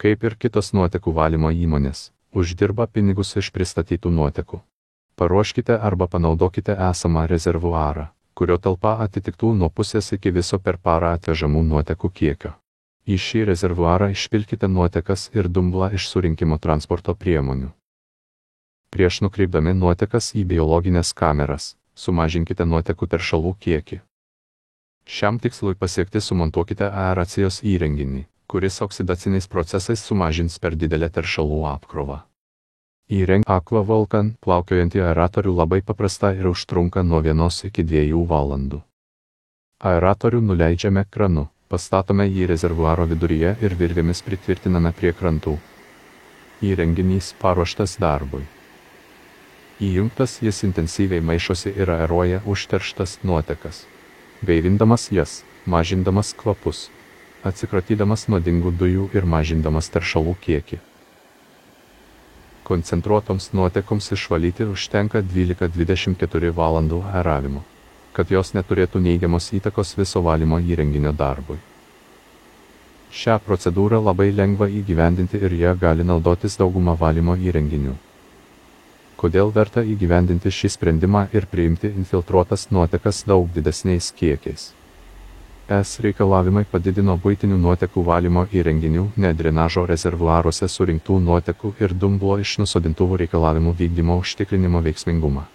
Kaip ir kitos nuotekų valymo įmonės, uždirba pinigus iš pristatytų nuotekų. Paruoškite arba panaudokite esamą rezervuarą, kurio talpa atitiktų nuo pusės iki viso per parą atvežamų nuotekų kiekio. Į šį rezervuarą išpilkite nuotekas ir dumblą iš surinkimo transporto priemonių. Prieš nukreipdami nuotekas į biologinės kameras, sumažinkite nuotekų teršalų kiekį. Šiam tikslui pasiekti sumontuokite aeracijos įrenginį, kuris oksidaciniais procesais sumažins per didelę teršalų apkrovą. Įrengti Aqua Vulcan plaukiojantį aeratorių labai paprasta ir užtrunka nuo 1 iki 2 valandų. Aeratorių nuleidžiame kranu, pastatome jį rezervuaro viduryje ir virvėmis pritvirtiname prie krantų. Įrenginys paruoštas darbui. Įjungtas jis intensyviai maišosi ir aeruoja užterštas nuotekas, gaivindamas jas, mažindamas kvapus, atsikratydamas nuodingų dujų ir mažindamas teršalų kiekį. Koncentruotoms nuotekoms išvalyti užtenka 12–24 valandų aeravimo, kad jos neturėtų neigiamos įtakos viso valymo įrenginio darbui. Šią procedūrą labai lengva įgyvendinti ir ją gali naudotis dauguma valymo įrenginių. Kodėl verta įgyvendinti šį sprendimą ir priimti infiltruotas nuotekas daug didesniais kiekiais? Reikalavimai padidino buitinių nuotekų valymo įrenginių, nedrenažo rezervuaruose surinktų nuotekų ir dumblo iš nusodintuvų reikalavimų vykdymo užtikrinimo veiksmingumą.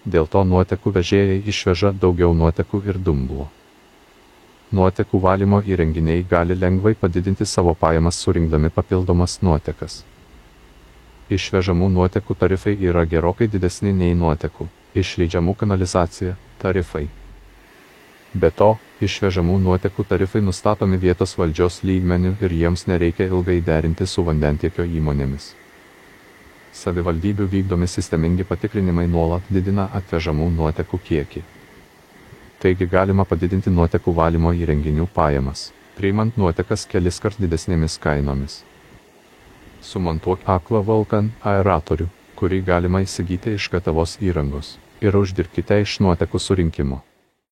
Dėl to nuotekų vežėjai išveža daugiau nuotekų ir dumblo. Nuotekų valymo įrenginiai gali lengvai padidinti savo pajamas surinkdami papildomas nuotekas. Išvežamų nuotekų tarifai yra gerokai didesni nei nuotekų išleidžiamų kanalizacija tarifai. Be to, išvežamų nuotekų tarifai nustatomi vietos valdžios lygmeniu ir jiems nereikia ilgai derinti su vandentiekio įmonėmis. Savivaldybių vykdomi sistemingi patikrinimai nuolat didina atvežamų nuotekų kiekį. Taigi galima padidinti nuotekų valymo įrenginių pajamas, priimant nuotekas keliskart didesnėmis kainomis. Sumontuok Aqua Vulcan aeratorių, kurį galima įsigyti iš gatavos įrangos, ir uždirbkite iš nuotekų surinkimo.